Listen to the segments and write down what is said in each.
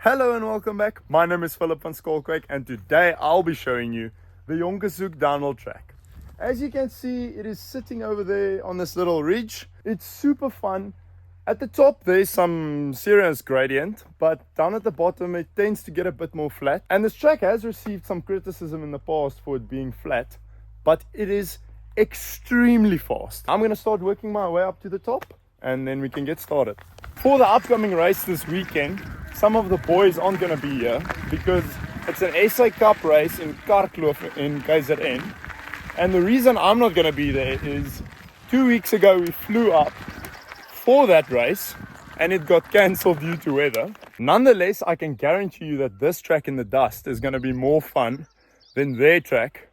Hello and welcome back. My name is Philip van Skalkwyk and today I'll be showing you the Jonkershoek downhill track. As you can see, it is sitting over there on this little ridge. It's super fun. At the top there's some serious gradient, but down at the bottom it tends to get a bit more flat. And this track has received some criticism in the past for it being flat, but it is extremely fast. I'm going to start working my way up to the top and then we can get started. For the upcoming race this weekend, some of the boys aren't going to be here because it's an SA Cup race in Karkloof in KZN. And the reason I'm not going to be there is 2 weeks ago we flew up for that race and it got cancelled due to weather. Nonetheless, I can guarantee you that this track in the dust is going to be more fun than their track.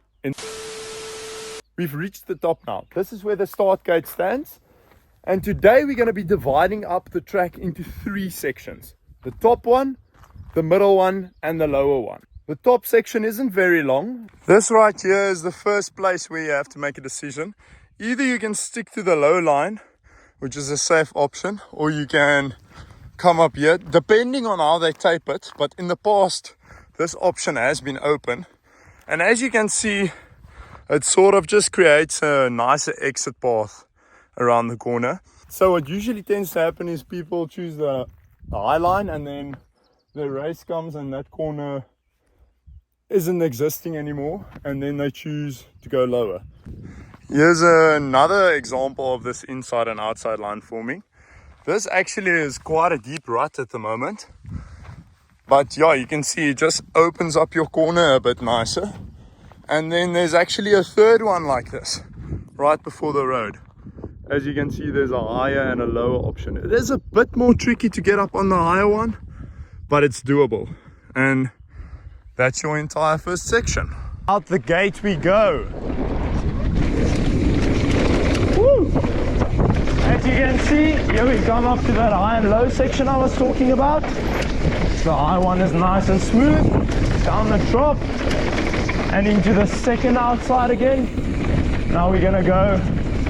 We've reached the top now. This is where the start gate stands. And today we're going to be dividing up the track into 3 sections. The top one, the middle one, and the lower one. The top section isn't very long. This right here is the first place where you have to make a decision. Either you can stick to the low line, which is a safe option, or you can come up here, depending on how they tape it. But in the past, this option has been open. And as you can see, it sort of just creates a nicer exit path around the corner. So what usually tends to happen is people choose the high line and then the race comes and that corner isn't existing anymore and then they choose to go lower. Here's another example of this inside and outside line forming. This actually is quite a deep rut at the moment, but yeah, you can see it just opens up your corner a bit nicer. And then there's actually a third one like this right before the road. As you can see, there's a higher and a lower option. It is a bit more tricky to get up on the higher one, but it's doable. And that's your entire first section. Out the gate we go. Woo! As you can see, here we come up to that high and low section I was talking about. The high one is nice and smooth, down the drop, and into the second outside again. Now we're gonna go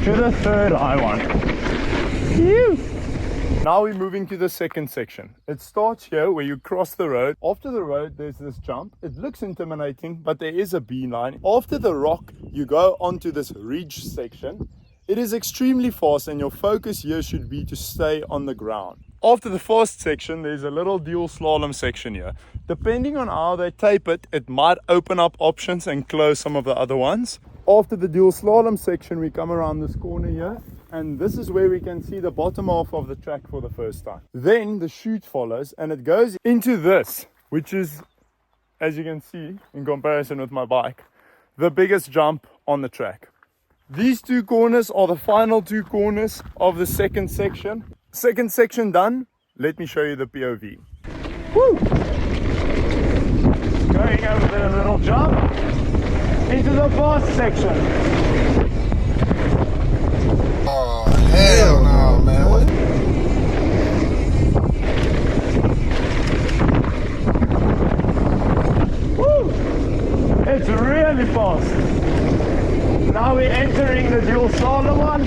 to the third high one. Phew. Now we're moving to the second section. It starts here where you cross the road. After the road there's this jump. It looks intimidating, but there is a beeline. After the rock you go onto this ridge section. It is extremely fast and your focus here should be to stay on the ground. After the fast section there's a little dual slalom section here. Depending on how they tape it, it might open up options and close some of the other ones. After the dual slalom section we come around this corner here and this is where we can see the bottom half of the track for the first time. Then the chute follows and it goes into this, which is, as you can see in comparison with my bike, the biggest jump on the track. These 2 corners are the final 2 corners of the second section. Second section done, let me show you the POV. Woo! Going over the little jump into the fast section. Oh, hell no, man. Woo! It's really fast. Now we're entering the dual slalom one.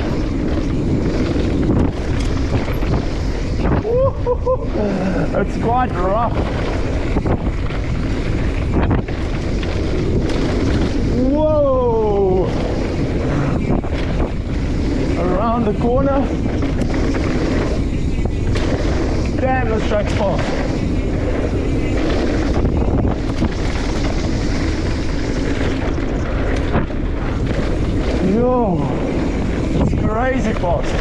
Woo-hoo-hoo. It's quite rough. Whoa! Around the corner. Damn, this track's fast. Yo, it's crazy fast.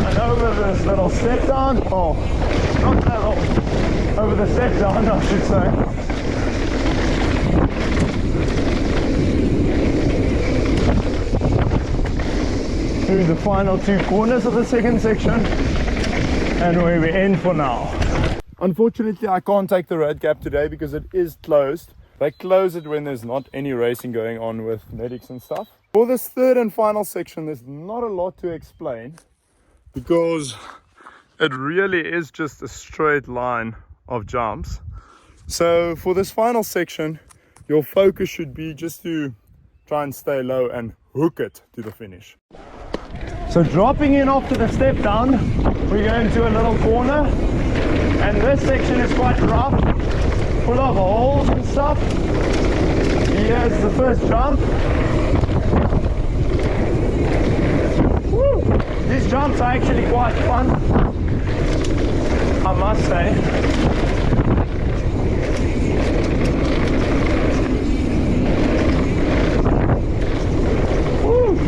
And over this little step down, oh, not that long, over the step down I should say. Through the final 2 corners of the second section and where we end for now. Unfortunately I can't take the road gap today because it is closed. They close it when there's not any racing going on with medics and stuff. For this third and final section there's not a lot to explain because it really is just a straight line of jumps. So for this final section your focus should be just to try and stay low and hook it to the finish. So dropping in after the step down, we go into a little corner, and this section is quite rough. full of holes and stuff. Here's the first jump. Woo! These jumps are actually quite fun, I must say. Woo!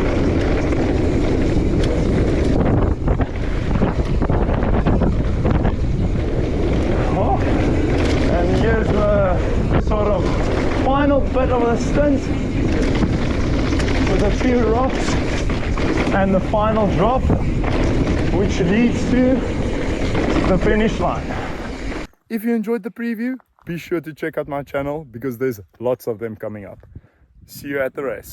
Oh, and here's the sort of final bit of the stint with a few rocks and the final drop, which leads to the finish line. If you enjoyed the preview, be sure to check out my channel because there's lots of them coming up. See you at the race.